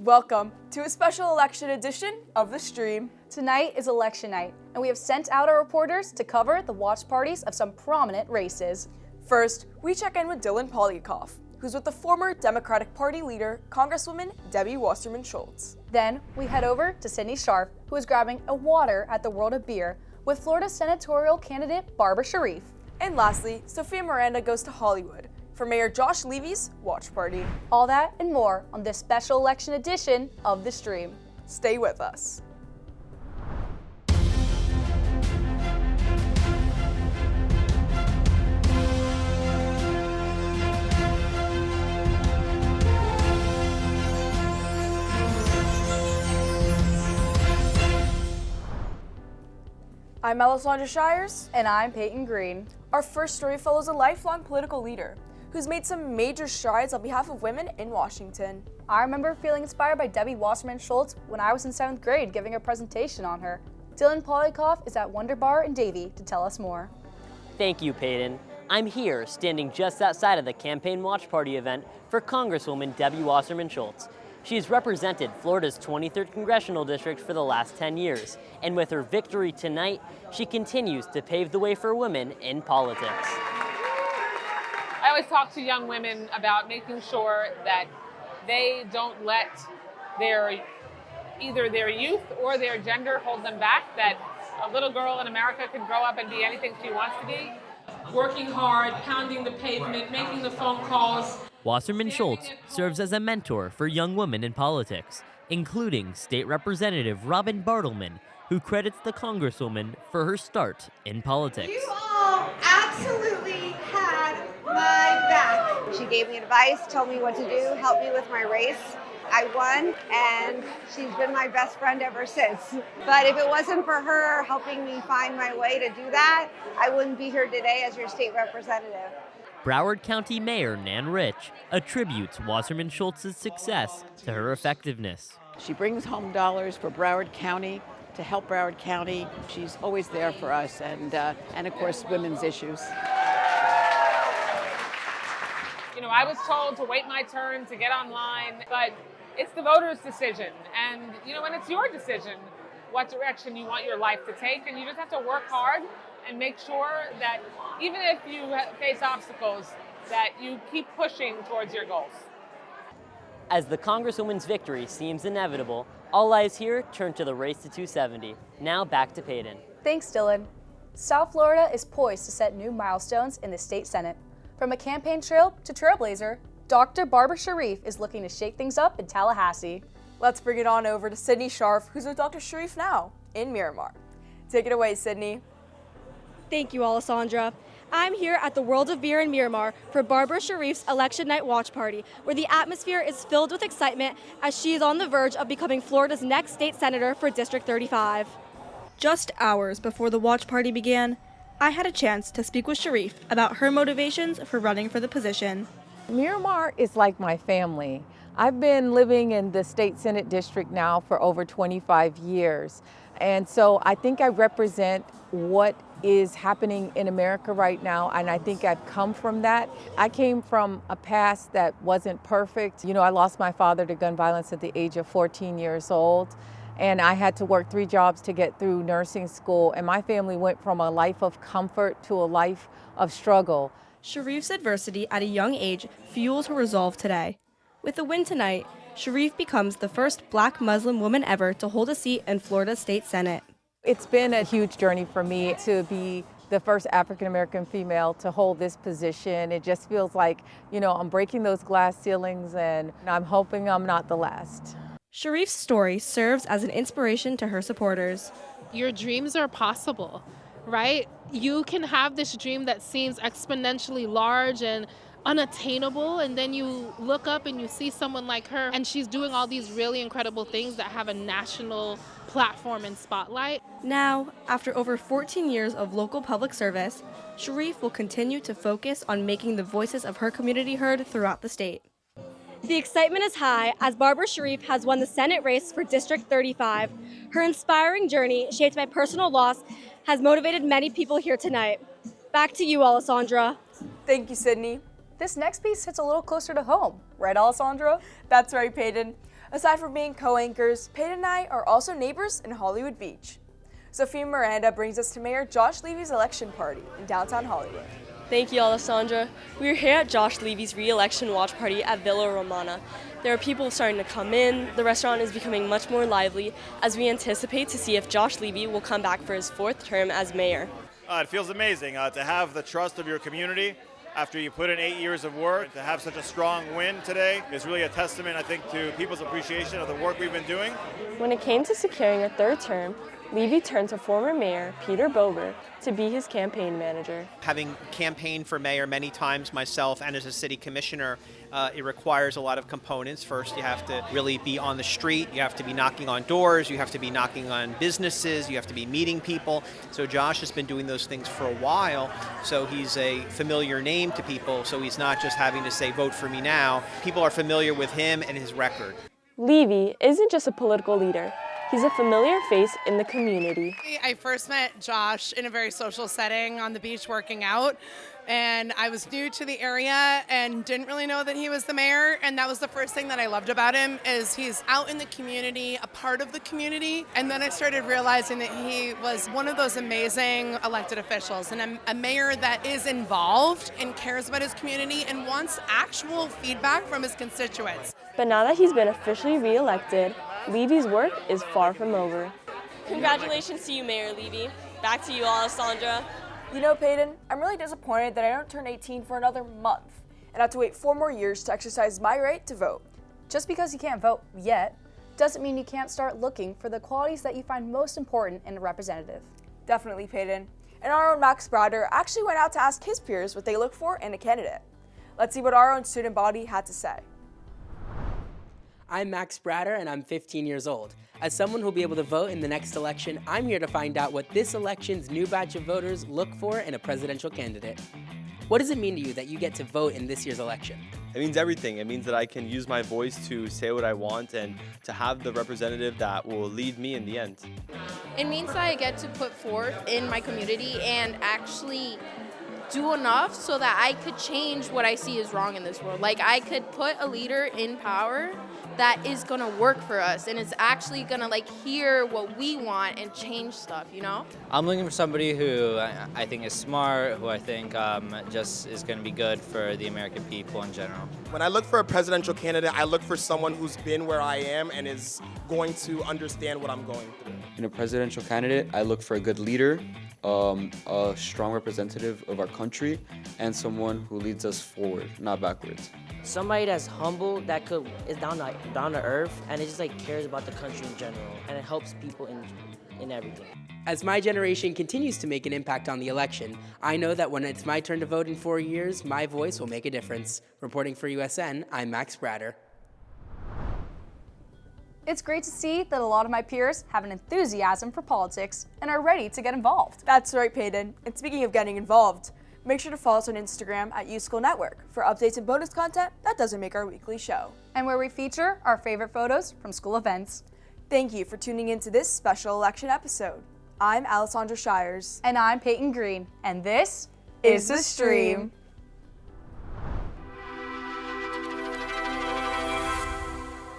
Welcome to a special election edition of The Stream. Tonight is election night, and we have sent out our reporters to cover the watch parties of some prominent races. First, we check in with Dylan Polikoff, who's with the former Democratic Party leader, Congresswoman Debbie Wasserman Schultz. Then we head over to Sydney Sharp, who is grabbing a water at the World of Beer with Florida senatorial candidate Barbara Sharif. And lastly, Sophia Miranda goes to Hollywood for Mayor Josh Levy's watch party. All that and more on this special election edition of The Stream. Stay with us. I'm Alessandra Shires. And I'm Peyton Green. Our first story follows a lifelong political leader who's made some major strides on behalf of women in Washington. I remember feeling inspired by Debbie Wasserman Schultz when I was in 7th grade giving a presentation on her. Dylan Polikoff is at Wonder Bar in Davie to tell us more. Thank you, Peyton. I'm here, standing just outside of the campaign watch party event for Congresswoman Debbie Wasserman Schultz. She has represented Florida's 23rd Congressional District for the last 10 years, and with her victory tonight, she continues to pave the way for women in politics. I always talk to young women about making sure that they don't let either their youth or their gender hold them back, that a little girl in America can grow up and be anything she wants to be. Working hard, pounding the pavement, making the phone calls. Wasserman Schultz serves as a mentor for young women in politics, including State Representative Robin Bartleman, who credits the Congresswoman for her start in politics. You all absolutely had my back. She gave me advice, told me what to do, helped me with my race. I won, and she's been my best friend ever since. But if it wasn't for her helping me find my way to do that, I wouldn't be here today as your state representative. Broward County Mayor Nan Rich attributes Wasserman Schultz's success to her effectiveness. She brings home dollars for Broward County to help Broward County. She's always there for us, and of course, women's issues. You know, I was told to wait my turn to get online, but it's the voters' decision. And, and it's your decision what direction you want your life to take. And you just have to work hard and make sure that even if you face obstacles, that you keep pushing towards your goals. As the Congresswoman's victory seems inevitable, all eyes here turn to the race to 270. Now back to Peyton. Thanks, Dylan. South Florida is poised to set new milestones in the state Senate. From a campaign trail to trailblazer, Dr. Barbara Sharif is looking to shake things up in Tallahassee. Let's bring it on over to Sydney Sharp, who's with Dr. Sharif now in Miramar. Take it away, Sydney. Thank you, Alessandra. I'm here at the World of Beer in Miramar for Barbara Sharif's election night watch party, where the atmosphere is filled with excitement as she is on the verge of becoming Florida's next state senator for District 35. Just hours before the watch party began, I had a chance to speak with Sharif about her motivations for running for the position. Miramar is like my family. I've been living in the state Senate district now for over 25 years. And so I think I represent what is happening in America right now, and I think I've come from that. I came from a past that wasn't perfect. I lost my father to gun violence at the age of 14 years old, and I had to work 3 jobs to get through nursing school, and my family went from a life of comfort to a life of struggle. Sharif's adversity at a young age fuels her resolve today. With a win tonight, Sharif becomes the first Black Muslim woman ever to hold a seat in Florida's state Senate. It's been a huge journey for me to be the first African-American female to hold this position. It just feels like, I'm breaking those glass ceilings, and I'm hoping I'm not the last. Sharif's story serves as an inspiration to her supporters. Your dreams are possible, right? You can have this dream that seems exponentially large and unattainable, and then you look up and you see someone like her, and she's doing all these really incredible things that have a national platform and spotlight. Now, after over 14 years of local public service, Sharif will continue to focus on making the voices of her community heard throughout the state. The excitement is high as Barbara Sharif has won the Senate race for District 35. Her inspiring journey, shaped by personal loss, has motivated many people here tonight. Back to you, Alessandra. Thank you, Sydney. This next piece hits a little closer to home, right, Alessandra? That's right, Peyton. Aside from being co-anchors, Peyton and I are also neighbors in Hollywood Beach. Sophia Miranda brings us to Mayor Josh Levy's election party in downtown Hollywood. Thank you, Alessandra. We are here at Josh Levy's re-election watch party at Villa Romana. There are people starting to come in. The restaurant is becoming much more lively as we anticipate to see if Josh Levy will come back for his 4th term as mayor. It feels amazing to have the trust of your community after you put in 8 years of work. To have such a strong win today is really a testament, I think, to people's appreciation of the work we've been doing. When it came to securing a 3rd term, Levy turned to former mayor Peter Bober to be his campaign manager. Having campaigned for mayor many times myself and as a city commissioner, it requires a lot of components. First, you have to really be on the street, you have to be knocking on doors, you have to be knocking on businesses, you have to be meeting people. So Josh has been doing those things for a while, so he's a familiar name to people, so he's not just having to say, vote for me now. People are familiar with him and his record. Levy isn't just a political leader. He's a familiar face in the community. I first met Josh in a very social setting on the beach working out, and I was new to the area and didn't really know that he was the mayor, and that was the first thing that I loved about him is he's out in the community, a part of the community, and then I started realizing that he was one of those amazing elected officials and a mayor that is involved and cares about his community and wants actual feedback from his constituents. But now that he's been officially re-elected, Levy's work is far from over. Congratulations to you, Mayor Levy. Back to you, Alessandra. You know, Peyton, I'm really disappointed that I don't turn 18 for another month and have to wait 4 more years to exercise my right to vote. Just because you can't vote yet doesn't mean you can't start looking for the qualities that you find most important in a representative. Definitely, Peyton. And our own Max Brader actually went out to ask his peers what they look for in a candidate. Let's see what our own student body had to say. I'm Max Brader, and I'm 15 years old. As someone who'll be able to vote in the next election, I'm here to find out what this election's new batch of voters look for in a presidential candidate. What does it mean to you that you get to vote in this year's election? It means everything. It means that I can use my voice to say what I want and to have the representative that will lead me in the end. It means that I get to put forth in my community and actually do enough so that I could change what I see is wrong in this world. Like, I could put a leader in power that is gonna work for us and is actually gonna hear what we want and change stuff, you know? I'm looking for somebody who I think is smart, who I think just is gonna be good for the American people in general. When I look for a presidential candidate, I look for someone who's been where I am and is going to understand what I'm going through. In a presidential candidate, I look for a good leader, a strong representative of our country, and someone who leads us forward, not backwards. Somebody that's humble, that is down to earth, and it just cares about the country in general, and it helps people in everything. As my generation continues to make an impact on the election, I know that when it's my turn to vote in 4 years, my voice will make a difference. Reporting for USN, I'm Max Brader. It's great to see that a lot of my peers have an enthusiasm for politics and are ready to get involved. That's right, Peyton. And speaking of getting involved, make sure to follow us on Instagram at YouSchool Network for updates and bonus content that doesn't make our weekly show. And where we feature our favorite photos from school events. Thank you for tuning into this special election episode. I'm Alessandra Shires. And I'm Peyton Green. And this is The Stream.